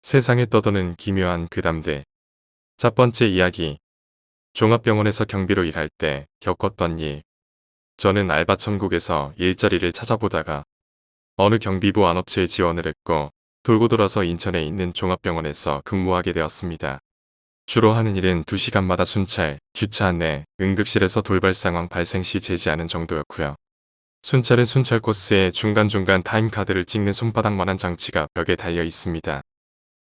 세상에 떠도는 기묘한 괴담들. 첫 번째 이야기. 종합병원에서 경비로 일할 때 겪었던 일. 저는 알바 천국에서 일자리를 찾아보다가 어느 경비부 안업체에 지원을 했고 돌고 돌아서 인천에 있는 종합병원에서 근무하게 되었습니다. 주로 하는 일은 2시간마다 순찰, 주차 안내, 응급실에서 돌발 상황 발생 시 제지하는 정도였고요. 순찰은 순찰 코스에 중간중간 타임카드를 찍는 손바닥만한 장치가 벽에 달려 있습니다.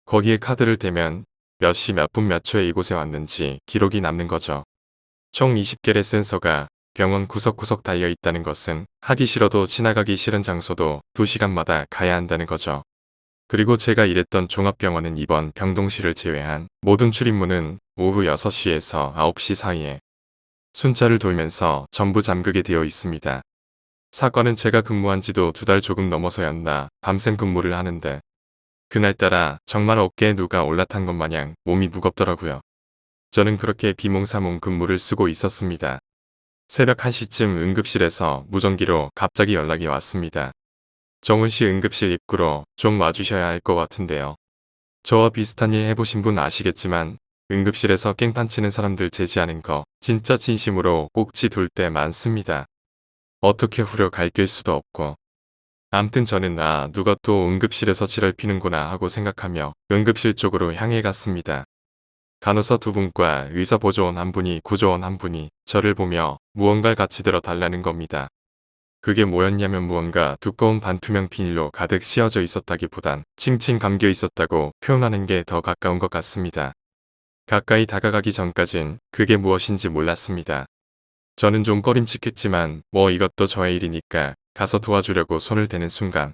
거기에 카드를 대면 몇 시 몇 분 몇 초에 이곳에 왔는지 기록이 남는 거죠. 총 20개의 센서가 병원 구석구석 달려 있다는 것은 하기 싫어도 지나가기 싫은 장소도 2시간마다 가야 한다는 거죠. 그리고 제가 일했던 종합병원은 이번 병동실을 제외한 모든 출입문은 오후 6시에서 9시 사이에 순찰을 돌면서 전부 잠그게 되어 있습니다. 사건은 제가 근무한 지도 2달 조금 넘어서였나 밤샘 근무를 하는데 그날따라 정말 어깨에 누가 올라탄 것 마냥 몸이 무겁더라고요. 저는 그렇게 비몽사몽 근무를 쓰고 있었습니다. 새벽 1시쯤 응급실에서 무전기로 갑자기 연락이 왔습니다. 정훈씨 응급실 입구로 좀 와주셔야 할 것 같은데요. 저와 비슷한 일 해보신 분 아시겠지만 응급실에서 깽판 치는 사람들 제지하는 거 진짜 진심으로 꼭지 돌 때 많습니다. 어떻게 후려 갈길 수도 없고. 암튼 저는 누가 또 응급실에서 지랄 피는구나 하고 생각하며 응급실 쪽으로 향해 갔습니다. 간호사 2분과 의사 보조원 1분이 구조원 1분이 저를 보며 무언가를 같이 들어 달라는 겁니다. 그게 뭐였냐면 무언가 두꺼운 반투명 비닐로 가득 씌어져 있었다기보단 칭칭 감겨 있었다고 표현하는 게 더 가까운 것 같습니다. 가까이 다가가기 전까진 그게 무엇인지 몰랐습니다. 저는 좀 꺼림칙했지만 이것도 저의 일이니까 가서 도와주려고 손을 대는 순간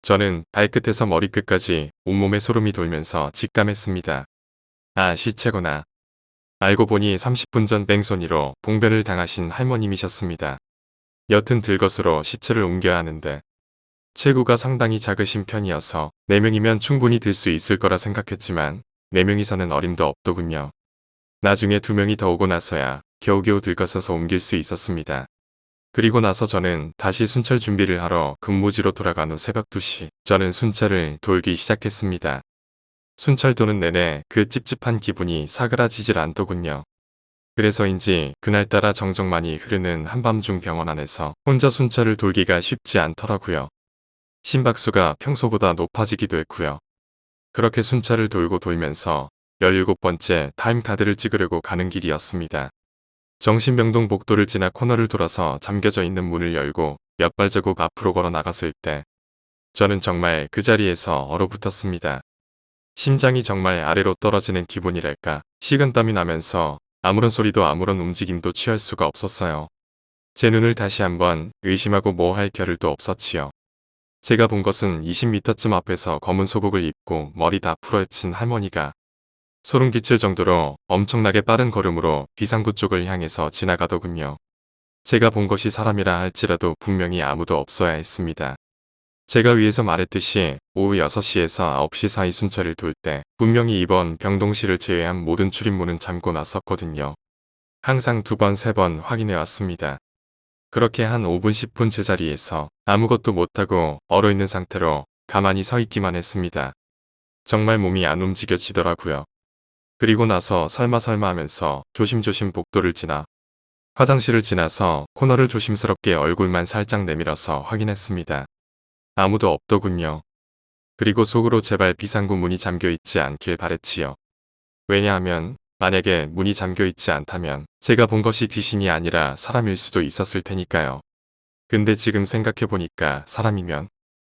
저는 발끝에서 머리끝까지 온몸에 소름이 돌면서 직감했습니다. 시체구나. 알고 보니 30분 전 뺑소니로 봉변을 당하신 할머님이셨습니다. 여튼 들것으로 시체를 옮겨야 하는데 체구가 상당히 작으신 편이어서 4명이면 충분히 들 수 있을 거라 생각했지만 4명이서는 어림도 없더군요. 나중에 2명이 더 오고 나서야 겨우겨우 들것서서 옮길 수 있었습니다. 그리고 나서 저는 다시 순찰 준비를 하러 근무지로 돌아간 후 새벽 2시 저는 순찰을 돌기 시작했습니다. 순찰 도는 내내 그 찝찝한 기분이 사그라지질 않더군요. 그래서인지 그날따라 정적만이 흐르는 한밤중 병원 안에서 혼자 순찰을 돌기가 쉽지 않더라고요. 심박수가 평소보다 높아지기도 했고요. 그렇게 순찰을 돌고 돌면서 17번째 타임카드를 찍으려고 가는 길이었습니다. 정신병동 복도를 지나 코너를 돌아서 잠겨져 있는 문을 열고 몇 발자국 앞으로 걸어 나갔을 때 저는 정말 그 자리에서 얼어붙었습니다. 심장이 정말 아래로 떨어지는 기분이랄까. 식은땀이 나면서 아무런 소리도 아무런 움직임도 취할 수가 없었어요. 제 눈을 다시 한번 의심하고 뭐 할 겨를도 없었지요. 제가 본 것은 20m쯤 앞에서 검은 소복을 입고 머리 다 풀어헤친 할머니가 소름 끼칠 정도로 엄청나게 빠른 걸음으로 비상구 쪽을 향해서 지나가더군요. 제가 본 것이 사람이라 할지라도 분명히 아무도 없어야 했습니다. 제가 위에서 말했듯이 오후 6시에서 9시 사이 순찰을 돌 때 분명히 이번 병동실을 제외한 모든 출입문은 잠고 놨었거든요. 항상 2번, 3번 확인해 왔습니다. 그렇게 한 5분, 10분 제자리에서 아무것도 못하고 얼어있는 상태로 가만히 서 있기만 했습니다. 정말 몸이 안 움직여지더라고요. 그리고 나서 설마 하면서 조심조심 복도를 지나 화장실을 지나서 코너를 조심스럽게 얼굴만 살짝 내밀어서 확인했습니다. 아무도 없더군요. 그리고 속으로 제발 비상구 문이 잠겨있지 않길 바랬지요. 왜냐하면 만약에 문이 잠겨있지 않다면 제가 본 것이 귀신이 아니라 사람일 수도 있었을 테니까요. 근데 지금 생각해보니까 사람이면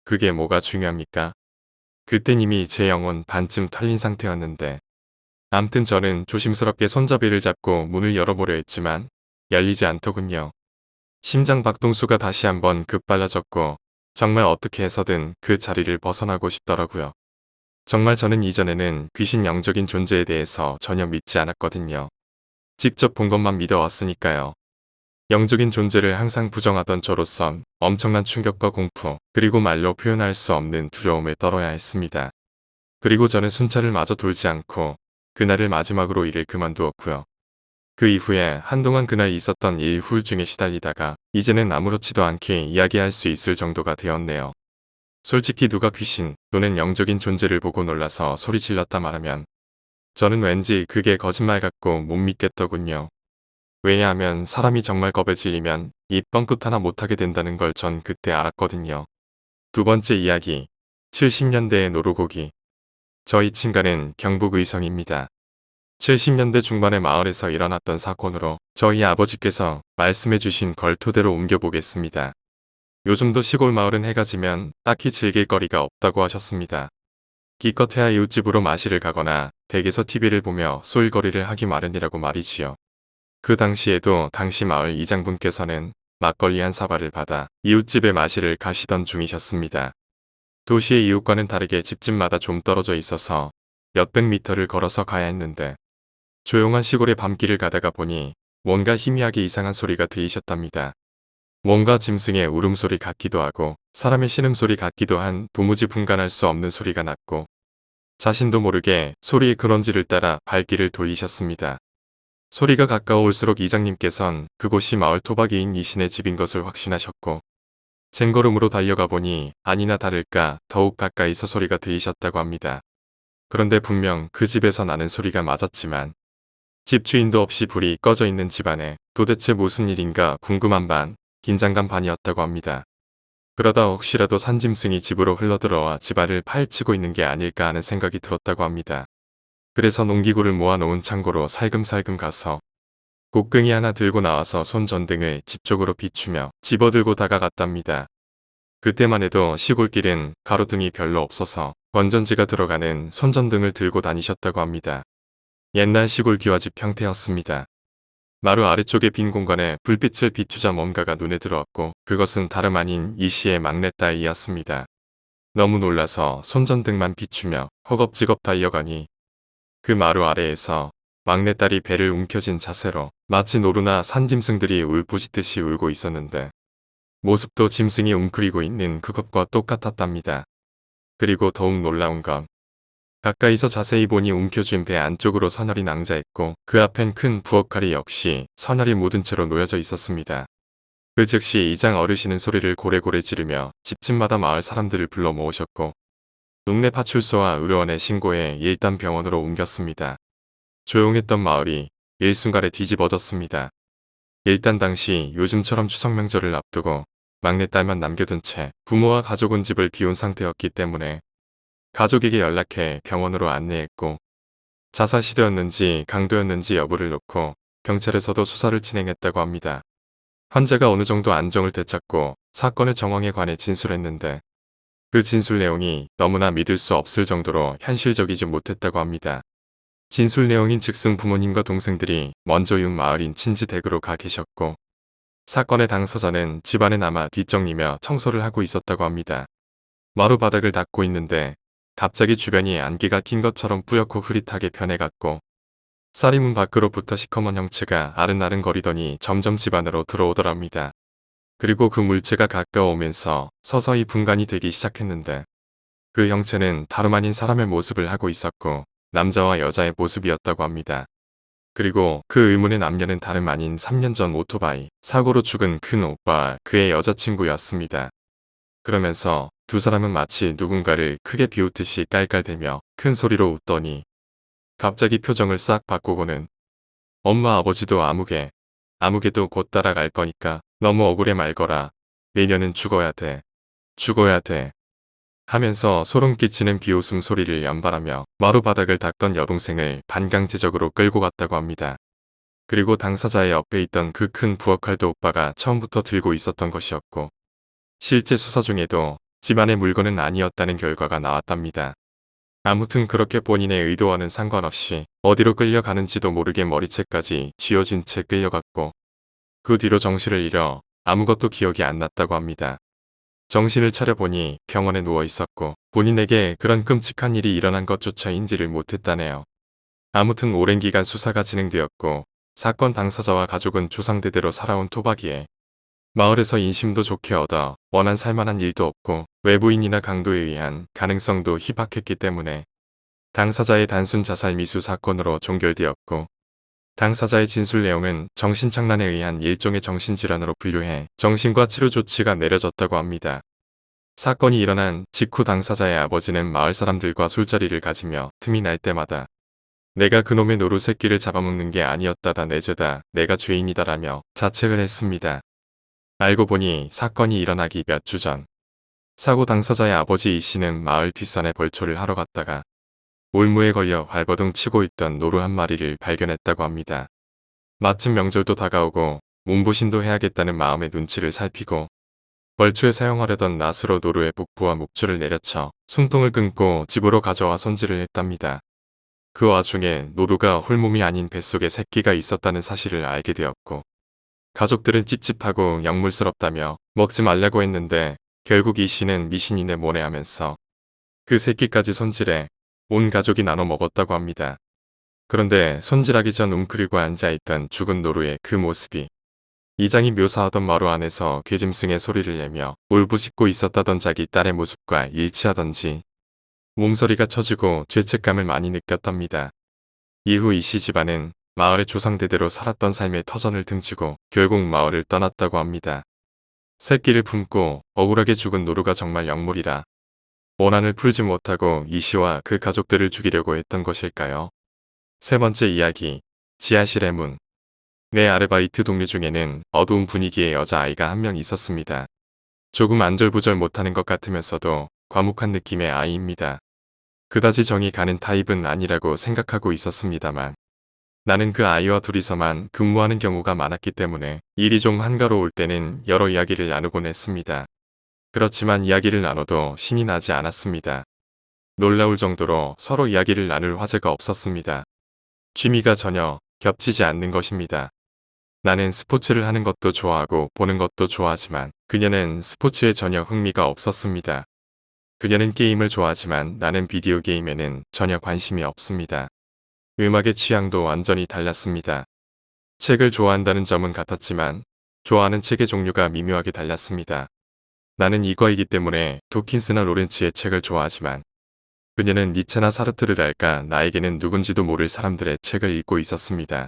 그게 뭐가 중요합니까? 그땐 이미 제 영혼 반쯤 털린 상태였는데 암튼 저는 조심스럽게 손잡이를 잡고 문을 열어보려 했지만 열리지 않더군요. 심장 박동수가 다시 한번 급빨라졌고 정말 어떻게 해서든 그 자리를 벗어나고 싶더라고요. 정말 저는 이전에는 귀신 영적인 존재에 대해서 전혀 믿지 않았거든요. 직접 본 것만 믿어왔으니까요. 영적인 존재를 항상 부정하던 저로선 엄청난 충격과 공포, 그리고 말로 표현할 수 없는 두려움에 떨어야 했습니다. 그리고 저는 순찰을 마저 돌지 않고 그날을 마지막으로 일을 그만두었고요. 그 이후에 한동안 그날 있었던 일 후유증에 시달리다가 이제는 아무렇지도 않게 이야기할 수 있을 정도가 되었네요. 솔직히 누가 귀신 또는 영적인 존재를 보고 놀라서 소리 질렀다 말하면 저는 왠지 그게 거짓말 같고 못 믿겠더군요. 왜냐하면 사람이 정말 겁에 질리면 입 뻥끗 하나 못하게 된다는 걸 전 그때 알았거든요. 두 번째 이야기. 70년대의 노루고기. 저희 친가는 경북 의성입니다. 70년대 중반의 마을에서 일어났던 사건으로 저희 아버지께서 말씀해 주신 걸 토대로 옮겨보겠습니다. 요즘도 시골 마을은 해가 지면 딱히 즐길 거리가 없다고 하셨습니다. 기껏해야 이웃집으로 마시를 가거나 댁에서 TV를 보며 쏠거리를 하기 마련이라고 말이지요. 그 당시에도 당시 마을 이장분께서는 막걸리 한 사발을 받아 이웃집에 마시를 가시던 중이셨습니다. 도시의 이웃과는 다르게 집집마다 좀 떨어져 있어서 몇백 미터를 걸어서 가야 했는데 조용한 시골의 밤길을 가다가 보니 뭔가 희미하게 이상한 소리가 들리셨답니다. 뭔가 짐승의 울음소리 같기도 하고 사람의 신음소리 같기도 한 도무지 분간할 수 없는 소리가 났고 자신도 모르게 소리의 근원지를 따라 발길을 돌리셨습니다. 소리가 가까워올수록 이장님께선 그곳이 마을 토박이인 이신의 집인 것을 확신하셨고 쟁걸음으로 달려가 보니 아니나 다를까 더욱 가까이서 소리가 들리셨다고 합니다. 그런데 분명 그 집에서 나는 소리가 맞았지만 집주인도 없이 불이 꺼져 있는 집안에 도대체 무슨 일인가 궁금한 반 긴장감 반이었다고 합니다. 그러다 혹시라도 산짐승이 집으로 흘러들어와 집안을 파헤치고 있는 게 아닐까 하는 생각이 들었다고 합니다. 그래서 농기구를 모아놓은 창고로 살금살금 가서 곡괭이 하나 들고 나와서 손전등을 집 쪽으로 비추며 집어들고 다가갔답니다. 그때만 해도 시골길은 가로등이 별로 없어서 건전지가 들어가는 손전등을 들고 다니셨다고 합니다. 옛날 시골 기와집 형태였습니다. 마루 아래쪽의 빈 공간에 불빛을 비추자 뭔가가 눈에 들어왔고 그것은 다름 아닌 이씨의 막내딸이었습니다. 너무 놀라서 손전등만 비추며 허겁지겁 달려가니 그 마루 아래에서 막내딸이 배를 움켜쥔 자세로 마치 노루나 산짐승들이 울부짖듯이 울고 있었는데 모습도 짐승이 웅크리고 있는 그것과 똑같았답니다. 그리고 더욱 놀라운 건 가까이서 자세히 보니 움켜쥔 배 안쪽으로 선혈이 낭자했고 그 앞엔 큰 부엌칼이 역시 선혈이 묻은 채로 놓여져 있었습니다. 그 즉시 이장 어르신은 소리를 고래고래 지르며 집집마다 마을 사람들을 불러 모으셨고 동네 파출소와 의료원에 신고해 일단 병원으로 옮겼습니다. 조용했던 마을이 일순간에 뒤집어졌습니다. 일단 당시 요즘처럼 추석 명절을 앞두고 막내딸만 남겨둔 채 부모와 가족은 집을 비운 상태였기 때문에 가족에게 연락해 병원으로 안내했고 자살 시도였는지 강도였는지 여부를 놓고 경찰에서도 수사를 진행했다고 합니다. 환자가 어느 정도 안정을 되찾고 사건의 정황에 관해 진술했는데 그 진술 내용이 너무나 믿을 수 없을 정도로 현실적이지 못했다고 합니다. 진술 내용인 즉슨 부모님과 동생들이 먼저 이웃 마을인 친지 댁으로 가 계셨고 사건의 당사자는 집안에 남아 뒷정리며 청소를 하고 있었다고 합니다. 마루 바닥을 닦고 있는데 갑자기 주변이 안개가 낀 것처럼 뿌옇고 흐릿하게 변해갔고 쌀이 문 밖으로부터 시커먼 형체가 아른아른거리더니 점점 집 안으로 들어오더랍니다. 그리고 그 물체가 가까워오면서 서서히 분간이 되기 시작했는데 그 형체는 다름 아닌 사람의 모습을 하고 있었고 남자와 여자의 모습이었다고 합니다. 그리고 그 의문의 남녀는 다름 아닌 3년 전 오토바이 사고로 죽은 큰 오빠와 그의 여자친구였습니다. 그러면서 두 사람은 마치 누군가를 크게 비웃듯이 깔깔대며 큰 소리로 웃더니 갑자기 표정을 싹 바꾸고는 엄마 아버지도 아무개도 곧 따라갈 거니까 너무 억울해 말거라. 내년은 죽어야 돼. 죽어야 돼. 하면서 소름 끼치는 비웃음 소리를 연발하며 마루 바닥을 닦던 여동생을 반강제적으로 끌고 갔다고 합니다. 그리고 당사자의 옆에 있던 그 큰 부엌칼도 오빠가 처음부터 들고 있었던 것이었고 실제 수사 중에도 집안의 물건은 아니었다는 결과가 나왔답니다. 아무튼 그렇게 본인의 의도와는 상관없이 어디로 끌려가는지도 모르게 머리채까지 쥐어진 채 끌려갔고 그 뒤로 정신을 잃어 아무것도 기억이 안 났다고 합니다. 정신을 차려보니 병원에 누워 있었고 본인에게 그런 끔찍한 일이 일어난 것조차 인지를 못했다네요. 아무튼 오랜 기간 수사가 진행되었고 사건 당사자와 가족은 조상대대로 살아온 토박이에 마을에서 인심도 좋게 얻어 원한 살만한 일도 없고 외부인이나 강도에 의한 가능성도 희박했기 때문에 당사자의 단순 자살 미수 사건으로 종결되었고 당사자의 진술 내용은 정신착란에 의한 일종의 정신질환으로 분류해 정신과 치료 조치가 내려졌다고 합니다. 사건이 일어난 직후 당사자의 아버지는 마을 사람들과 술자리를 가지며 틈이 날 때마다 내가 그놈의 노루 새끼를 잡아먹는 게 아니었다다 내죄다 내가 죄인이다라며 자책을 했습니다. 알고 보니 사건이 일어나기 몇 주 전 사고 당사자의 아버지 이 씨는 마을 뒷산에 벌초를 하러 갔다가 올무에 걸려 발버둥 치고 있던 노루 한 마리를 발견했다고 합니다. 마침 명절도 다가오고 몸보신도 해야겠다는 마음의 눈치를 살피고 벌초에 사용하려던 낫으로 노루의 복부와 목줄을 내려쳐 숨통을 끊고 집으로 가져와 손질을 했답니다. 그 와중에 노루가 홀몸이 아닌 뱃속에 새끼가 있었다는 사실을 알게 되었고 가족들은 찝찝하고 약물스럽다며 먹지 말라고 했는데 결국 이 씨는 미신이네 뭐네 하면서 그 새끼까지 손질해 온 가족이 나눠 먹었다고 합니다. 그런데 손질하기 전 웅크리고 앉아있던 죽은 노루의 그 모습이 이장이 묘사하던 마루 안에서 괴짐승의 소리를 내며 울부짖고 있었다던 자기 딸의 모습과 일치하던지 몸서리가 쳐지고 죄책감을 많이 느꼈답니다. 이후 이 씨 집안은 마을의 조상대대로 살았던 삶의 터전을 등지고 결국 마을을 떠났다고 합니다. 새끼를 품고 억울하게 죽은 노루가 정말 약물이라 원한을 풀지 못하고 이 씨와 그 가족들을 죽이려고 했던 것일까요? 세 번째 이야기, 지하실의 문. 내 아르바이트 동료 중에는 어두운 분위기의 여자아이가 한 명 있었습니다. 조금 안절부절 못하는 것 같으면서도 과묵한 느낌의 아이입니다. 그다지 정이 가는 타입은 아니라고 생각하고 있었습니다만 나는 그 아이와 둘이서만 근무하는 경우가 많았기 때문에 일이 좀 한가로울 때는 여러 이야기를 나누곤 했습니다. 그렇지만 이야기를 나눠도 신이 나지 않았습니다. 놀라울 정도로 서로 이야기를 나눌 화제가 없었습니다. 취미가 전혀 겹치지 않는 것입니다. 나는 스포츠를 하는 것도 좋아하고 보는 것도 좋아하지만 그녀는 스포츠에 전혀 흥미가 없었습니다. 그녀는 게임을 좋아하지만 나는 비디오 게임에는 전혀 관심이 없습니다. 음악의 취향도 완전히 달랐습니다. 책을 좋아한다는 점은 같았지만 좋아하는 책의 종류가 미묘하게 달랐습니다. 나는 이과이기 때문에 도킨스나 로렌츠의 책을 좋아하지만 그녀는 니체나 사르트르랄까 나에게는 누군지도 모를 사람들의 책을 읽고 있었습니다.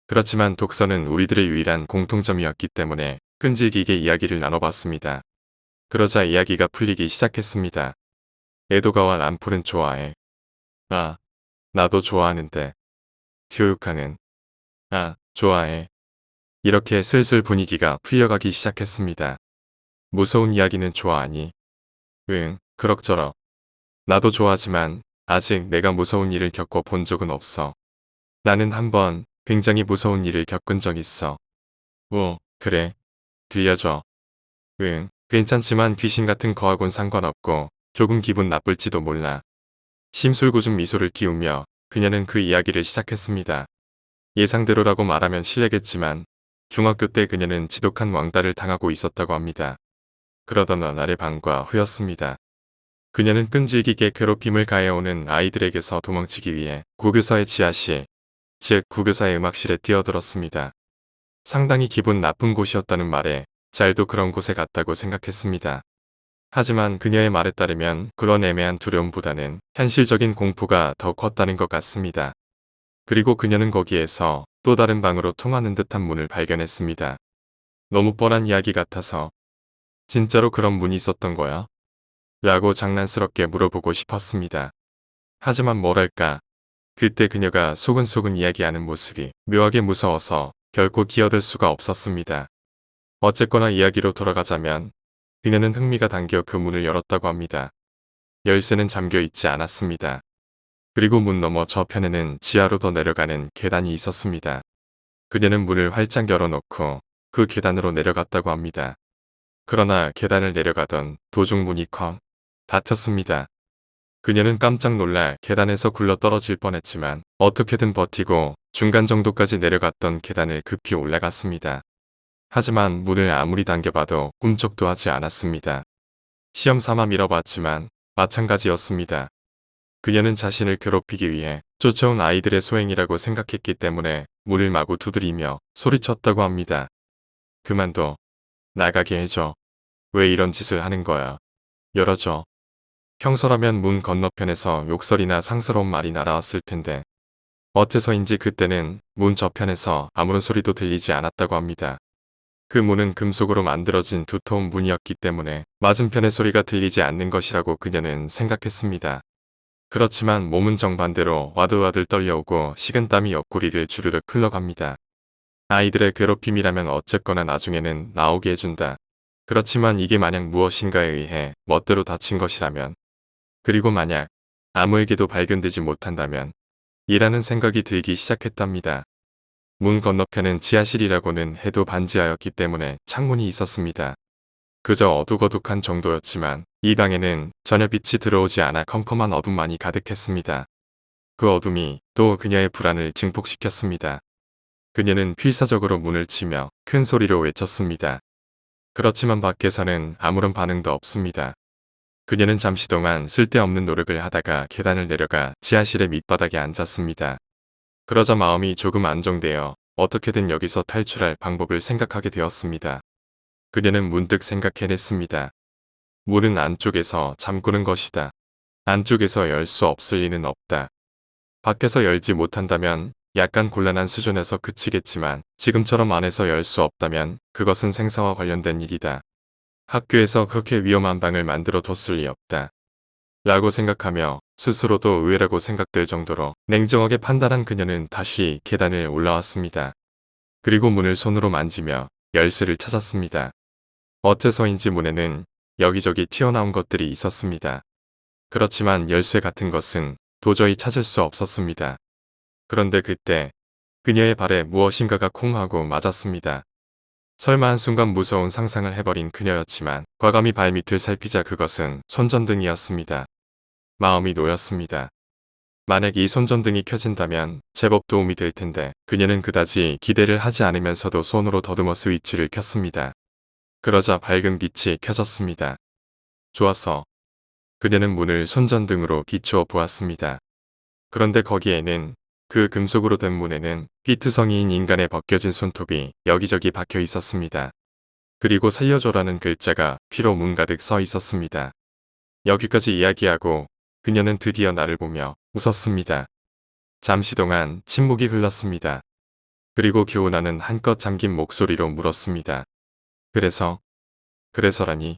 그렇지만 독서는 우리들의 유일한 공통점이었기 때문에 끈질기게 이야기를 나눠봤습니다. 그러자 이야기가 풀리기 시작했습니다. 에도가와 람풀은 좋아해. 아, 나도 좋아하는데. 효유카는 좋아해. 이렇게 슬슬 분위기가 풀려가기 시작했습니다. 무서운 이야기는 좋아하니? 응, 그럭저럭. 나도 좋아하지만 아직 내가 무서운 일을 겪어 본 적은 없어. 나는 한번 굉장히 무서운 일을 겪은 적 있어. 오, 그래. 들려줘. 응, 괜찮지만 귀신 같은 거하곤 상관없고 조금 기분 나쁠지도 몰라. 심술궂은 미소를 띄우며 그녀는 그 이야기를 시작했습니다. 예상대로라고 말하면 실례겠지만 중학교 때 그녀는 지독한 왕따를 당하고 있었다고 합니다. 그러던 어느 날의 밤과 후였습니다. 그녀는 끈질기게 괴롭힘을 가해오는 아이들에게서 도망치기 위해 구교사의 지하실, 즉 구교사의 음악실에 뛰어들었습니다. 상당히 기분 나쁜 곳이었다는 말에 잘도 그런 곳에 갔다고 생각했습니다. 하지만 그녀의 말에 따르면 그런 애매한 두려움보다는 현실적인 공포가 더 컸다는 것 같습니다. 그리고 그녀는 거기에서 또 다른 방으로 통하는 듯한 문을 발견했습니다. 너무 뻔한 이야기 같아서 진짜로 그런 문이 있었던 거야? 라고 장난스럽게 물어보고 싶었습니다. 하지만 뭐랄까 그때 그녀가 소근소근 이야기하는 모습이 묘하게 무서워서 결코 끼어들 수가 없었습니다. 어쨌거나 이야기로 돌아가자면 그녀는 흥미가 담겨 그 문을 열었다고 합니다. 열쇠는 잠겨 있지 않았습니다. 그리고 문 너머 저편에는 지하로 더 내려가는 계단이 있었습니다. 그녀는 문을 활짝 열어놓고 그 계단으로 내려갔다고 합니다. 그러나 계단을 내려가던 도중 문이 쾅 닫혔습니다. 그녀는 깜짝 놀라 계단에서 굴러 떨어질 뻔했지만 어떻게든 버티고 중간 정도까지 내려갔던 계단을 급히 올라갔습니다. 하지만 문을 아무리 당겨봐도 꿈쩍도 하지 않았습니다. 시험 삼아 밀어봤지만 마찬가지였습니다. 그녀는 자신을 괴롭히기 위해 쫓아온 아이들의 소행이라고 생각했기 때문에 문을 마구 두드리며 소리쳤다고 합니다. 그만둬. 나가게 해줘. 왜 이런 짓을 하는 거야. 열어줘. 평소라면 문 건너편에서 욕설이나 상스러운 말이 날아왔을 텐데 어째서인지 그때는 문 저편에서 아무런 소리도 들리지 않았다고 합니다. 그 문은 금속으로 만들어진 두터운 문이었기 때문에 맞은편의 소리가 들리지 않는 것이라고 그녀는 생각했습니다. 그렇지만 몸은 정반대로 와들와들 떨려오고 식은땀이 옆구리를 주르륵 흘러갑니다. 아이들의 괴롭힘이라면 어쨌거나 나중에는 나오게 해준다. 그렇지만 이게 만약 무엇인가에 의해 멋대로 다친 것이라면, 그리고 만약 아무에게도 발견되지 못한다면 이라는 생각이 들기 시작했답니다. 문 건너편은 지하실이라고는 해도 반지하였기 때문에 창문이 있었습니다. 그저 어둑어둑한 정도였지만 이 방에는 전혀 빛이 들어오지 않아 컴컴한 어둠만이 가득했습니다. 그 어둠이 또 그녀의 불안을 증폭시켰습니다. 그녀는 필사적으로 문을 치며 큰 소리로 외쳤습니다. 그렇지만 밖에서는 아무런 반응도 없습니다. 그녀는 잠시 동안 쓸데없는 노력을 하다가 계단을 내려가 지하실의 밑바닥에 앉았습니다. 그러자 마음이 조금 안정되어 어떻게든 여기서 탈출할 방법을 생각하게 되었습니다. 그녀는 문득 생각해냈습니다. 문은 안쪽에서 잠그는 것이다. 안쪽에서 열 수 없을 리는 없다. 밖에서 열지 못한다면 약간 곤란한 수준에서 그치겠지만 지금처럼 안에서 열 수 없다면 그것은 생사와 관련된 일이다. 학교에서 그렇게 위험한 방을 만들어 뒀을 리 없다. 라고 생각하며 스스로도 의외라고 생각될 정도로 냉정하게 판단한 그녀는 다시 계단을 올라왔습니다. 그리고 문을 손으로 만지며 열쇠를 찾았습니다. 어째서인지 문에는 여기저기 튀어나온 것들이 있었습니다. 그렇지만 열쇠 같은 것은 도저히 찾을 수 없었습니다. 그런데 그때 그녀의 발에 무엇인가가 콩 하고 맞았습니다. 설마 한순간 무서운 상상을 해버린 그녀였지만 과감히 발밑을 살피자 그것은 손전등이었습니다. 마음이 놓였습니다. 만약 이 손전등이 켜진다면 제법 도움이 될 텐데 그녀는 그다지 기대를 하지 않으면서도 손으로 더듬어 스위치를 켰습니다. 그러자 밝은 빛이 켜졌습니다. 좋았어. 그녀는 문을 손전등으로 비추어 보았습니다. 그런데 거기에는 그 금속으로 된 문에는 피투성이인 인간의 벗겨진 손톱이 여기저기 박혀 있었습니다. 그리고 살려줘라는 글자가 피로 문 가득 써 있었습니다. 여기까지 이야기하고 그녀는 드디어 나를 보며 웃었습니다. 잠시 동안 침묵이 흘렀습니다. 그리고 겨우 나는 한껏 잠긴 목소리로 물었습니다. 그래서라니?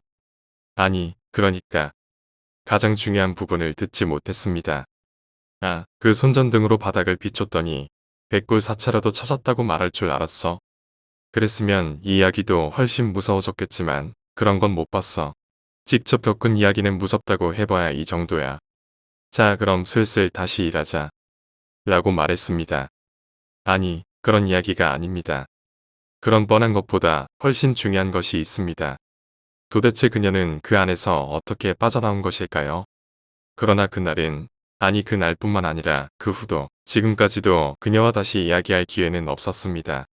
아니, 그러니까. 가장 중요한 부분을 듣지 못했습니다. 아, 그 손전등으로 바닥을 비췄더니 백골사차라도 찾았다고 말할 줄 알았어. 그랬으면 이 이야기도 훨씬 무서워졌겠지만 그런 건 못 봤어. 직접 겪은 이야기는 무섭다고 해봐야 이 정도야. 자, 그럼 슬슬 다시 일하자. 라고 말했습니다. 아니, 그런 이야기가 아닙니다. 그런 뻔한 것보다 훨씬 중요한 것이 있습니다. 도대체 그녀는 그 안에서 어떻게 빠져나온 것일까요? 그러나 그날은, 아니 그날뿐만 아니라 그 후도 지금까지도 그녀와 다시 이야기할 기회는 없었습니다.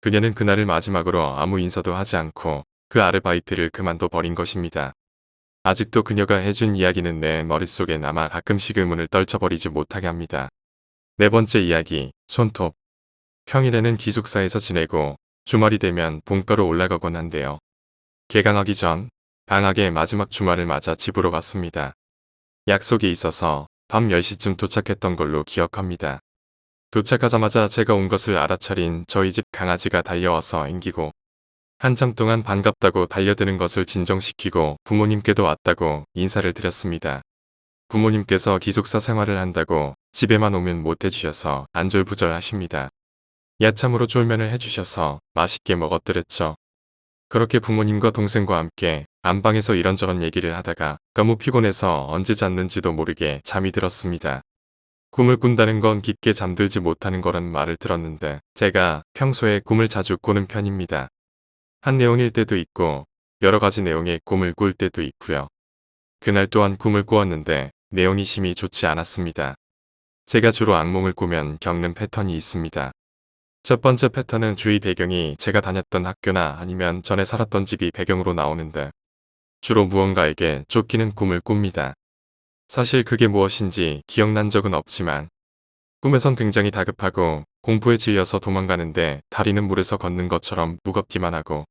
그녀는 그날을 마지막으로 아무 인사도 하지 않고 그 아르바이트를 그만둬 버린 것입니다. 아직도 그녀가 해준 이야기는 내 머릿속에 남아 가끔씩 의문을 떨쳐버리지 못하게 합니다. 네 번째 이야기, 손톱. 평일에는 기숙사에서 지내고 주말이 되면 본가로 올라가곤 한데요. 개강하기 전 방학의 마지막 주말을 맞아 집으로 갔습니다. 약속이 있어서 밤 10시쯤 도착했던 걸로 기억합니다. 도착하자마자 제가 온 것을 알아차린 저희 집 강아지가 달려와서 앵기고 한참 동안 반갑다고 달려드는 것을 진정시키고 부모님께도 왔다고 인사를 드렸습니다. 부모님께서 기숙사 생활을 한다고 집에만 오면 못 해주셔서 안절부절 하십니다. 야참으로 쫄면을 해주셔서 맛있게 먹었더랬죠. 그렇게 부모님과 동생과 함께 안방에서 이런저런 얘기를 하다가 너무 피곤해서 언제 잤는지도 모르게 잠이 들었습니다. 꿈을 꾼다는 건 깊게 잠들지 못하는 거란 말을 들었는데 제가 평소에 꿈을 자주 꾸는 편입니다. 한 내용일 때도 있고 여러 가지 내용의 꿈을 꿀 때도 있고요. 그날 또한 꿈을 꾸었는데 내용이 심히 좋지 않았습니다. 제가 주로 악몽을 꾸면 겪는 패턴이 있습니다. 첫 번째 패턴은 주위 배경이 제가 다녔던 학교나 아니면 전에 살았던 집이 배경으로 나오는데 주로 무언가에게 쫓기는 꿈을 꿉니다. 사실 그게 무엇인지 기억난 적은 없지만 꿈에선 굉장히 다급하고 공포에 질려서 도망가는데 다리는 물에서 걷는 것처럼 무겁기만 하고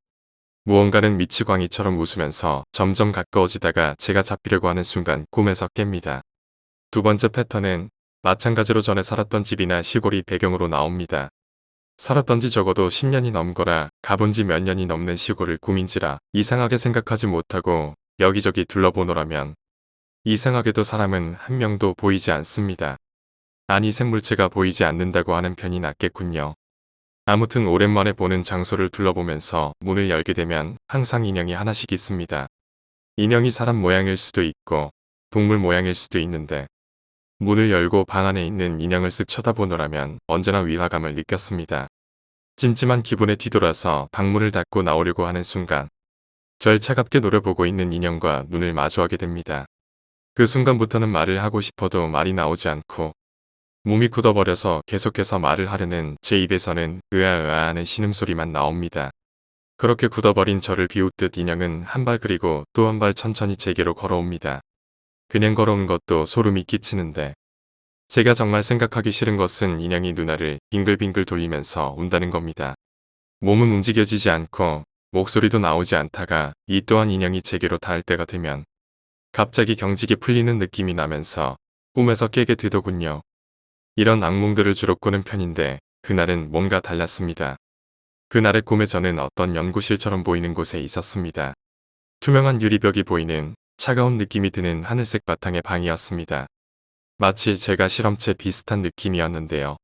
무언가는 미치광이처럼 웃으면서 점점 가까워지다가 제가 잡히려고 하는 순간 꿈에서 깹니다. 두 번째 패턴은 마찬가지로 전에 살았던 집이나 시골이 배경으로 나옵니다. 살았던지 적어도 10년이 넘거나 가본 지 몇 년이 넘는 시골을 꿈인지라 이상하게 생각하지 못하고 여기저기 둘러보노라면 이상하게도 사람은 한 명도 보이지 않습니다. 아니 생물체가 보이지 않는다고 하는 편이 낫겠군요. 아무튼 오랜만에 보는 장소를 둘러보면서 문을 열게 되면 항상 인형이 하나씩 있습니다. 인형이 사람 모양일 수도 있고 동물 모양일 수도 있는데 문을 열고 방 안에 있는 인형을 쓱 쳐다보노라면 언제나 위화감을 느꼈습니다. 찜찜한 기분에 뒤돌아서 방문을 닫고 나오려고 하는 순간 절 차갑게 노려보고 있는 인형과 눈을 마주하게 됩니다. 그 순간부터는 말을 하고 싶어도 말이 나오지 않고 몸이 굳어버려서 계속해서 말을 하려는 제 입에서는 으아으아 하는 신음소리만 나옵니다. 그렇게 굳어버린 저를 비웃듯 인형은 한 발 그리고 또 한 발 천천히 제게로 걸어옵니다. 그냥 걸어온 것도 소름이 끼치는데 제가 정말 생각하기 싫은 것은 인형이 눈알을 빙글빙글 돌리면서 운다는 겁니다. 몸은 움직여지지 않고 목소리도 나오지 않다가 이 또한 인형이 제게로 닿을 때가 되면 갑자기 경직이 풀리는 느낌이 나면서 꿈에서 깨게 되더군요. 이런 악몽들을 주로 꾸는 편인데 그날은 뭔가 달랐습니다. 그날의 꿈에 저는 어떤 연구실처럼 보이는 곳에 있었습니다. 투명한 유리벽이 보이는 차가운 느낌이 드는 하늘색 바탕의 방이었습니다. 마치 제가 실험체 비슷한 느낌이었는데요.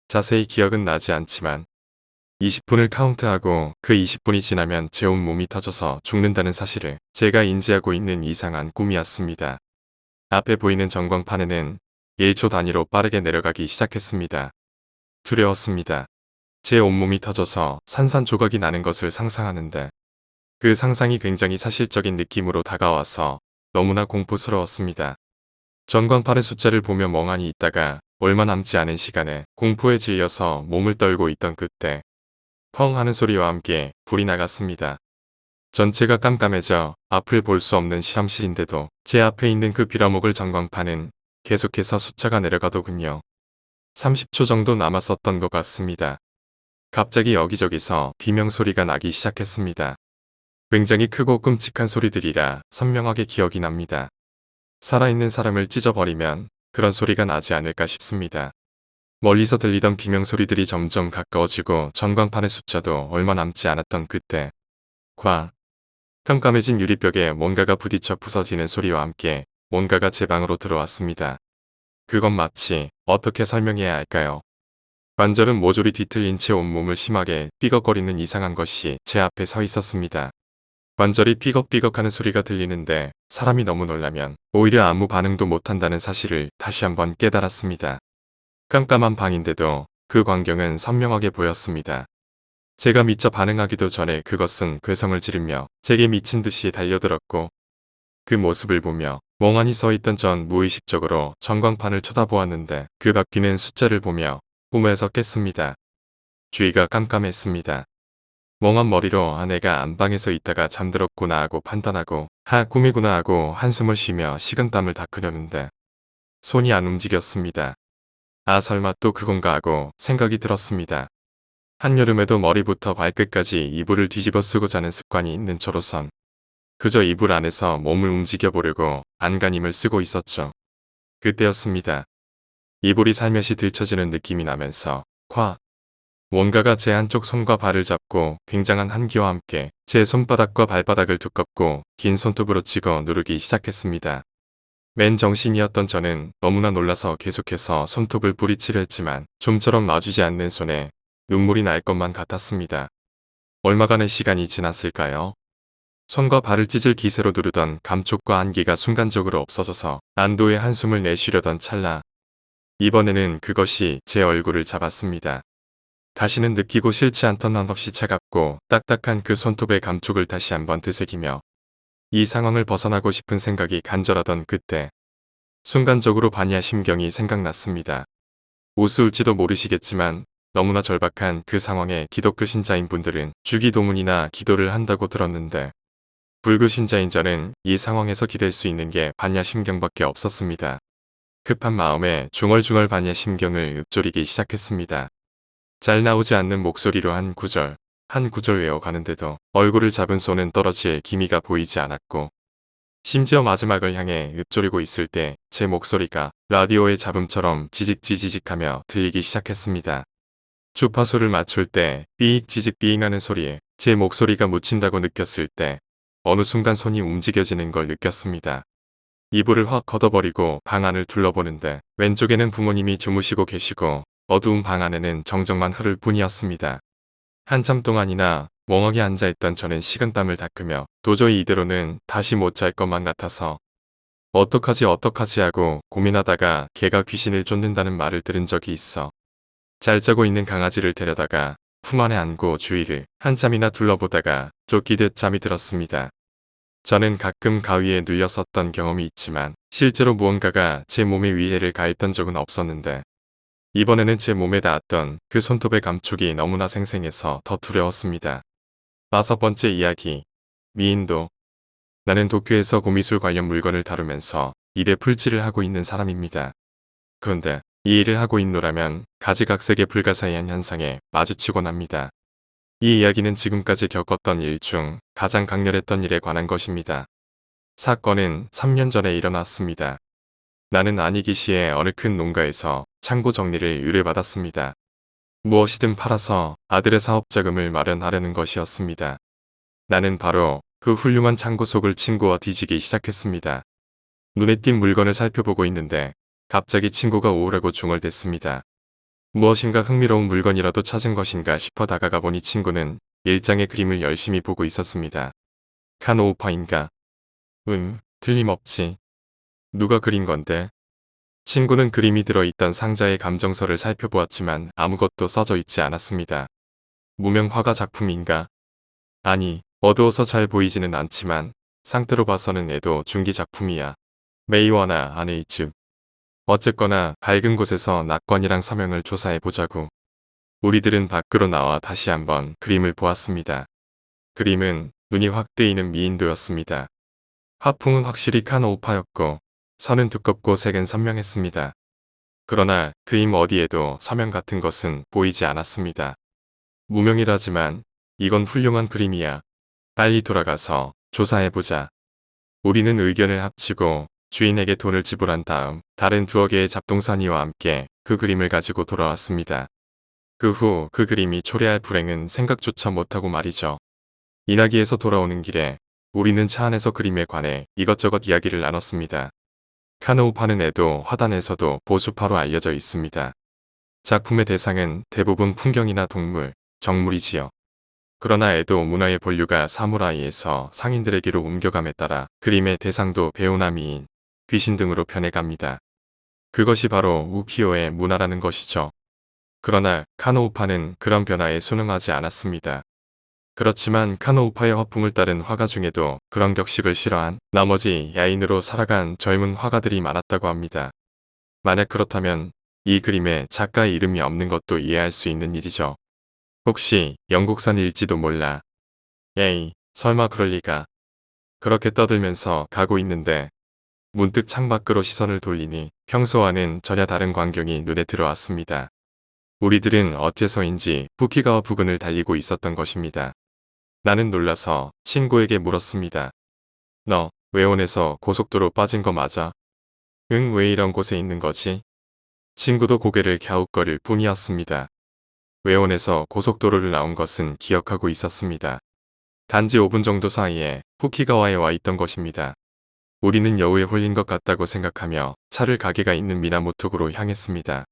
자세히 기억은 나지 않지만 20분을 카운트하고 그 20분이 지나면 제 온몸이 터져서 죽는다는 사실을 제가 인지하고 있는 이상한 꿈이었습니다. 앞에 보이는 전광판에는 1초 단위로 빠르게 내려가기 시작했습니다. 두려웠습니다. 제 온몸이 터져서 산산조각이 나는 것을 상상하는데 그 상상이 굉장히 사실적인 느낌으로 다가와서 너무나 공포스러웠습니다. 전광판의 숫자를 보며 멍하니 있다가 얼마 남지 않은 시간에 공포에 질려서 몸을 떨고 있던 그때 펑 하는 소리와 함께 불이 나갔습니다. 전체가 깜깜해져 앞을 볼 수 없는 실험실인데도 제 앞에 있는 그 빌어먹을 전광판은 계속해서 숫자가 내려가더군요. 30초 정도 남았었던 것 같습니다. 갑자기 여기저기서 비명소리가 나기 시작했습니다. 굉장히 크고 끔찍한 소리들이라 선명하게 기억이 납니다. 살아있는 사람을 찢어버리면 그런 소리가 나지 않을까 싶습니다. 멀리서 들리던 비명소리들이 점점 가까워지고 전광판의 숫자도 얼마 남지 않았던 그때 깜깜해진 유리벽에 뭔가가 부딪혀 부서지는 소리와 함께 뭔가가 제 방으로 들어왔습니다. 그건 마치 어떻게 설명해야 할까요? 관절은 모조리 뒤틀린 채 온몸을 심하게 삐걱거리는 이상한 것이 제 앞에 서 있었습니다. 관절이 삐걱삐걱하는 소리가 들리는데 사람이 너무 놀라면 오히려 아무 반응도 못한다는 사실을 다시 한번 깨달았습니다. 깜깜한 방인데도 그 광경은 선명하게 보였습니다. 제가 미처 반응하기도 전에 그것은 괴성을 지르며 제게 미친 듯이 달려들었고 그 모습을 보며 멍하니 서 있던 전 무의식적으로 전광판을 쳐다보았는데 그 바뀌는 숫자를 보며 꿈에서 깼습니다. 주위가 깜깜했습니다. 멍한 머리로 아내가 안방에서 있다가 잠들었구나 하고 판단하고 꿈이구나 하고 한숨을 쉬며 식은땀을 닦으려는데 손이 안 움직였습니다. 설마 또 그건가 하고 생각이 들었습니다. 한여름에도 머리부터 발끝까지 이불을 뒤집어 쓰고 자는 습관이 있는 저로선 그저 이불 안에서 몸을 움직여 보려고 안간힘을 쓰고 있었죠. 그때였습니다. 이불이 살며시 들쳐지는 느낌이 나면서 뭔가가 제 한쪽 손과 발을 잡고 굉장한 한기와 함께 제 손바닥과 발바닥을 두껍고 긴 손톱으로 찍어 누르기 시작했습니다. 맨 정신이었던 저는 너무나 놀라서 계속해서 손톱을 부리치려 했지만 좀처럼 놔주지 않는 손에 눈물이 날 것만 같았습니다. 얼마간의 시간이 지났을까요? 손과 발을 찢을 기세로 누르던 감촉과 한기가 순간적으로 없어져서 안도의 한숨을 내쉬려던 찰나 이번에는 그것이 제 얼굴을 잡았습니다. 다시는 느끼고 싫지 않던 한없이 차갑고 딱딱한 그 손톱의 감촉을 다시 한번 되새기며 이 상황을 벗어나고 싶은 생각이 간절하던 그때 순간적으로 반야심경이 생각났습니다. 우스울지도 모르시겠지만 너무나 절박한 그 상황에 기독교 신자인 분들은 주기도문이나 기도를 한다고 들었는데 불교 신자인 저는 이 상황에서 기댈 수 있는 게 반야심경밖에 없었습니다. 급한 마음에 중얼중얼 반야심경을 읊조리기 시작했습니다. 잘 나오지 않는 목소리로 한 구절 외워가는데도 얼굴을 잡은 손은 떨어질 기미가 보이지 않았고 심지어 마지막을 향해 읊조리고 있을 때 제 목소리가 라디오의 잡음처럼 지직지직하며 들리기 시작했습니다. 주파수를 맞출 때 삐익 지직 삐잉하는 소리에 제 목소리가 묻힌다고 느꼈을 때 어느 순간 손이 움직여지는 걸 느꼈습니다. 이불을 확 걷어버리고 방 안을 둘러보는데 왼쪽에는 부모님이 주무시고 계시고 어두운 방 안에는 정적만 흐를 뿐이었습니다. 한참 동안이나 멍하게 앉아있던 저는 식은땀을 닦으며 도저히 이대로는 다시 못 잘 것만 같아서 어떡하지 하고 고민하다가 개가 귀신을 쫓는다는 말을 들은 적이 있어 잘 자고 있는 강아지를 데려다가 품 안에 안고 주위를 한참이나 둘러보다가 쫓기듯 잠이 들었습니다. 저는 가끔 가위에 눌렸었던 경험이 있지만 실제로 무언가가 제 몸에 위해를 가했던 적은 없었는데 이번에는 제 몸에 닿았던 그 손톱의 감촉이 너무나 생생해서 더 두려웠습니다. 5번째 이야기. 미인도. 나는 도쿄에서 고미술 관련 물건을 다루면서 입에 풀칠을 하고 있는 사람입니다. 그런데 이 일을 하고 있노라면 가지각색의 불가사의한 현상에 마주치곤 합니다. 이 이야기는 지금까지 겪었던 일 중 가장 강렬했던 일에 관한 것입니다. 사건은 3년 전에 일어났습니다. 나는 아니기시의 어느 큰 농가에서 창고 정리를 의뢰받았습니다. 무엇이든 팔아서 아들의 사업 자금을 마련하려는 것이었습니다. 나는 바로 그 훌륭한 창고 속을 친구와 뒤지기 시작했습니다. 눈에 띈 물건을 살펴보고 있는데 갑자기 친구가 우울하고 중얼댔습니다. 무엇인가 흥미로운 물건이라도 찾은 것인가 싶어 다가가 보니 친구는 일장의 그림을 열심히 보고 있었습니다. 카노우파인가? 틀림없지. 누가 그린 건데? 친구는 그림이 들어있던 상자의 감정서를 살펴보았지만 아무것도 써져 있지 않았습니다. 무명 화가 작품인가? 아니, 어두워서 잘 보이지는 않지만 상태로 봐서는 애도 중기 작품이야. 메이워나 아네이츠. 어쨌거나 밝은 곳에서 낙관이랑 서명을 조사해보자고. 우리들은 밖으로 나와 다시 한번 그림을 보았습니다. 그림은 눈이 확 뜨이는 미인도였습니다. 화풍은 확실히 카노우파였고 선은 두껍고 색은 선명했습니다. 그러나 그림 어디에도 서명 같은 것은 보이지 않았습니다. 무명이라지만 이건 훌륭한 그림이야. 빨리 돌아가서 조사해보자. 우리는 의견을 합치고 주인에게 돈을 지불한 다음 다른 2개의 잡동사니와 함께 그 그림을 가지고 돌아왔습니다. 그 후 그 그림이 초래할 불행은 생각조차 못하고 말이죠. 이나기에서 돌아오는 길에 우리는 차 안에서 그림에 관해 이것저것 이야기를 나눴습니다. 카노우파는 애도 화단에서도 보수파로 알려져 있습니다. 작품의 대상은 대부분 풍경이나 동물, 정물이지요. 그러나 애도 문화의 본류가 사무라이에서 상인들에게로 옮겨감에 따라 그림의 대상도 배우나 미인, 귀신 등으로 변해갑니다. 그것이 바로 우키요의 문화라는 것이죠. 그러나 카노우파는 그런 변화에 순응하지 않았습니다. 그렇지만 카노우파의 화풍을 따른 화가 중에도 그런 격식을 싫어한 나머지 야인으로 살아간 젊은 화가들이 많았다고 합니다. 만약 그렇다면 이 그림에 작가의 이름이 없는 것도 이해할 수 있는 일이죠. 혹시 영국산일지도 몰라. 에이, 설마 그럴 리가. 그렇게 떠들면서 가고 있는데 문득 창밖으로 시선을 돌리니 평소와는 전혀 다른 광경이 눈에 들어왔습니다. 우리들은 어째서인지 후키가와 부근을 달리고 있었던 것입니다. 나는 놀라서 친구에게 물었습니다. 너 외원에서 고속도로 빠진 거 맞아? 응, 왜 이런 곳에 있는 거지? 친구도 고개를 갸웃거릴 뿐이었습니다. 외원에서 고속도로를 나온 것은 기억하고 있었습니다. 단지 5분 정도 사이에 후키가와에 와 있던 것입니다. 우리는 여우에 홀린 것 같다고 생각하며 차를 가게가 있는 미나모토구로 향했습니다.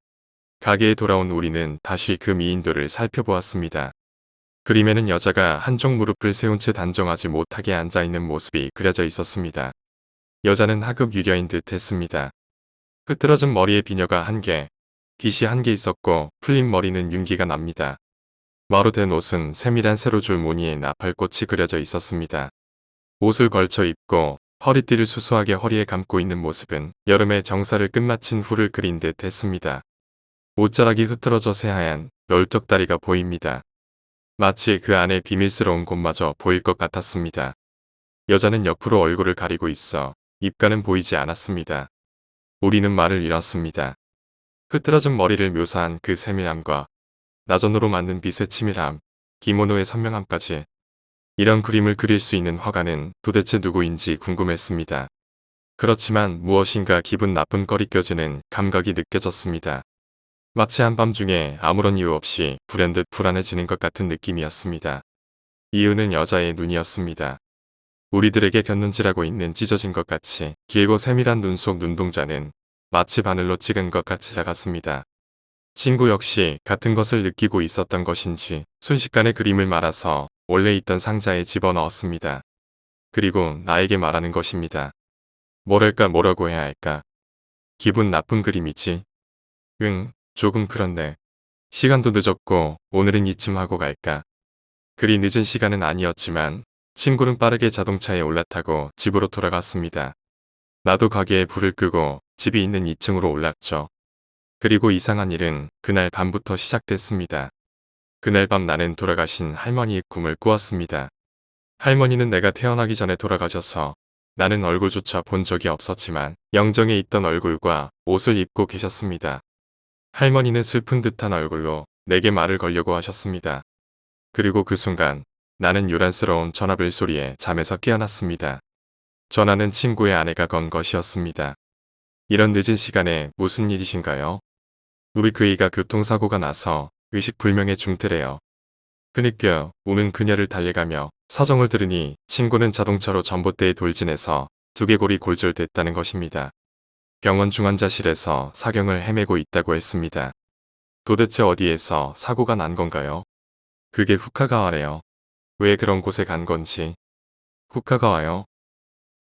가게에 돌아온 우리는 다시 그 미인도를 살펴보았습니다. 그림에는 여자가 한쪽 무릎을 세운 채 단정하지 못하게 앉아있는 모습이 그려져 있었습니다. 여자는 하급 유려인 듯 했습니다. 흐트러진 머리에 비녀가 1개, 빗이 1개 있었고 풀린 머리는 윤기가 납니다. 마루 된 옷은 세밀한 세로줄 무늬에 나팔꽃이 그려져 있었습니다. 옷을 걸쳐 입고 허리띠를 수수하게 허리에 감고 있는 모습은 여름의 정사를 끝마친 후를 그린 듯 했습니다. 옷자락이 흐트러져 새하얀 널떡다리가 보입니다. 마치 그 안에 비밀스러운 곳마저 보일 것 같았습니다. 여자는 옆으로 얼굴을 가리고 있어 입가는 보이지 않았습니다. 우리는 말을 잃었습니다. 흐트러진 머리를 묘사한 그 세밀함과 나전으로 만든 빛의 치밀함, 기모노의 선명함까지 이런 그림을 그릴 수 있는 화가는 도대체 누구인지 궁금했습니다. 그렇지만 무엇인가 기분 나쁜 꺼리껴지는 감각이 느껴졌습니다. 마치 한밤중에 아무런 이유 없이 불현듯 불안해지는 것 같은 느낌이었습니다. 이유는 여자의 눈이었습니다. 우리들에게 곁눈질하고 있는 찢어진 것 같이 길고 세밀한 눈 속 눈동자는 마치 바늘로 찍은 것 같이 작았습니다. 친구 역시 같은 것을 느끼고 있었던 것인지 순식간에 그림을 말아서 원래 있던 상자에 집어넣었습니다. 그리고 나에게 말하는 것입니다. 뭐라고 해야 할까? 기분 나쁜 그림이지? 응, 조금 그런데. 시간도 늦었고 오늘은 이쯤 하고 갈까? 그리 늦은 시간은 아니었지만 친구는 빠르게 자동차에 올라타고 집으로 돌아갔습니다. 나도 가게에 불을 끄고 집이 있는 2층으로 올랐죠. 그리고 이상한 일은 그날 밤부터 시작됐습니다. 그날 밤 나는 돌아가신 할머니의 꿈을 꾸었습니다. 할머니는 내가 태어나기 전에 돌아가셔서 나는 얼굴조차 본 적이 없었지만 영정에 있던 얼굴과 옷을 입고 계셨습니다. 할머니는 슬픈 듯한 얼굴로 내게 말을 걸려고 하셨습니다. 그리고 그 순간 나는 요란스러운 전화벨 소리에 잠에서 깨어났습니다. 전화는 친구의 아내가 건 것이었습니다. 이런 늦은 시간에 무슨 일이신가요? 우리 그이가 교통사고가 나서 의식불명의 중태래요. 그니까 우는 그녀를 달래가며 사정을 들으니 친구는 자동차로 전봇대에 돌진해서 두개골이 골절됐다는 것입니다. 병원 중환자실에서 사경을 헤매고 있다고 했습니다. 도대체 어디에서 사고가 난 건가요? 그게 후카가와래요. 왜 그런 곳에 간 건지. 후카가와요?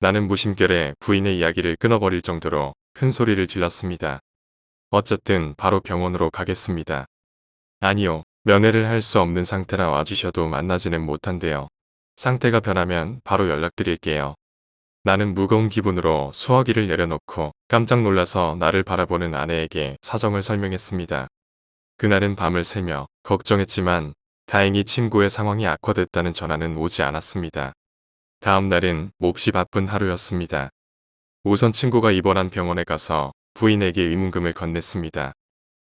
나는 무심결에 부인의 이야기를 끊어버릴 정도로 큰 소리를 질렀습니다. 어쨌든 바로 병원으로 가겠습니다. 아니요. 면회를 할 수 없는 상태라 와주셔도 만나지는 못한대요. 상태가 변하면 바로 연락드릴게요. 나는 무거운 기분으로 수화기를 내려놓고 깜짝 놀라서 나를 바라보는 아내에게 사정을 설명했습니다. 그날은 밤을 새며 걱정했지만 다행히 친구의 상황이 악화됐다는 전화는 오지 않았습니다. 다음 날은 몹시 바쁜 하루였습니다. 우선 친구가 입원한 병원에 가서 부인에게 의문금을 건넸습니다.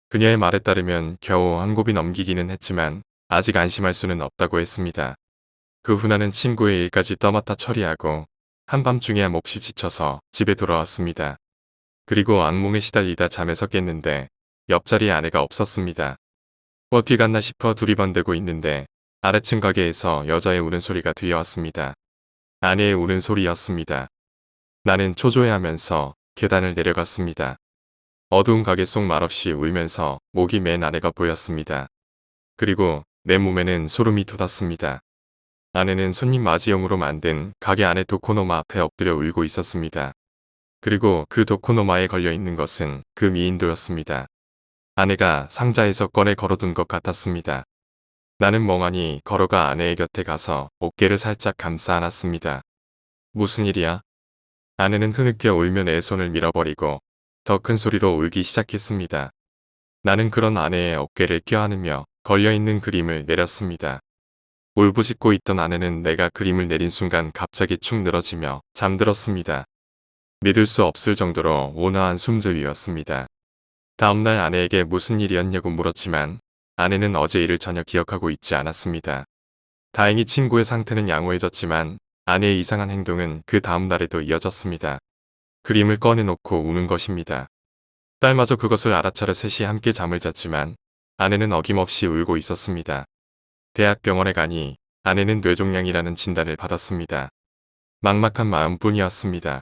그녀의 말에 따르면 겨우 한 곱이 넘기기는 했지만 아직 안심할 수는 없다고 했습니다. 그 후 나는 친구의 일까지 떠맡아 처리하고 한밤중에야 몹시 지쳐서 집에 돌아왔습니다. 그리고 악몽에 시달리다 잠에서 깼는데 옆자리에 아내가 없었습니다. 어디 갔나 싶어 두리번대고 있는데 아래층 가게에서 여자의 우는 소리가 들려왔습니다. 아내의 우는 소리였습니다. 나는 초조해하면서 계단을 내려갔습니다. 어두운 가게 속 말없이 울면서 목이 맨 아래가 보였습니다. 그리고 내 몸에는 소름이 돋았습니다. 아내는 손님 맞이용으로 만든 가게 안의 도코노마 앞에 엎드려 울고 있었습니다. 그리고 그 도코노마에 걸려있는 것은 그 미인도였습니다. 아내가 상자에서 꺼내 걸어둔 것 같았습니다. 나는 멍하니 걸어가 아내의 곁에 가서 어깨를 살짝 감싸 안았습니다. 무슨 일이야? 아내는 흐느껴 울며 내 손을 밀어버리고 더 큰 소리로 울기 시작했습니다. 나는 그런 아내의 어깨를 껴안으며 걸려있는 그림을 내렸습니다. 울부짖고 있던 아내는 내가 그림을 내린 순간 갑자기 축 늘어지며 잠들었습니다. 믿을 수 없을 정도로 온화한 숨조이였습니다. 다음날 아내에게 무슨 일이었냐고 물었지만 아내는 어제 일을 전혀 기억하고 있지 않았습니다. 다행히 친구의 상태는 양호해졌지만 아내의 이상한 행동은 그 다음날에도 이어졌습니다. 그림을 꺼내놓고 우는 것입니다. 딸마저 그것을 알아차려 셋이 함께 잠을 잤지만 아내는 어김없이 울고 있었습니다. 대학병원에 가니 아내는 뇌종양이라는 진단을 받았습니다. 막막한 마음뿐이었습니다.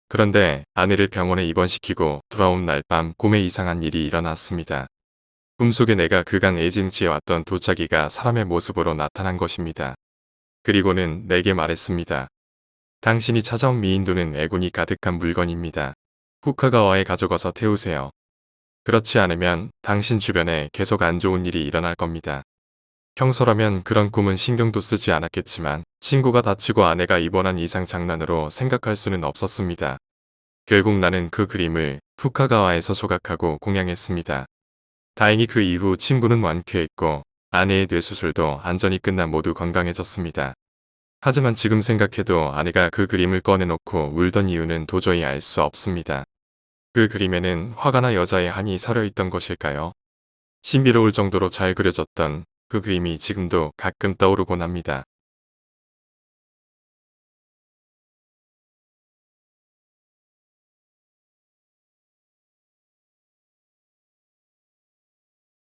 그런데 아내를 병원에 입원시키고 돌아온 날 밤 꿈에 이상한 일이 일어났습니다. 꿈속에 내가 그간 애증지어왔던 도자기가 사람의 모습으로 나타난 것입니다. 그리고는 내게 말했습니다. 당신이 찾아온 미인도는 애군이 가득한 물건입니다. 후카가와에 가져가서 태우세요. 그렇지 않으면 당신 주변에 계속 안 좋은 일이 일어날 겁니다. 평소라면 그런 꿈은 신경도 쓰지 않았겠지만 친구가 다치고 아내가 입원한 이상 장난으로 생각할 수는 없었습니다. 결국 나는 그 그림을 후카가와에서 조각하고 공양했습니다. 다행히 그 이후 친구는 완쾌했고 아내의 뇌수술도 안전히 끝나 모두 건강해졌습니다. 하지만 지금 생각해도 아내가 그 그림을 꺼내놓고 울던 이유는 도저히 알 수 없습니다. 그 그림에는 화가 나 여자의 한이 서려 있던 것일까요? 신비로울 정도로 잘 그려졌던 그 그림이 지금도 가끔 떠오르곤 합니다.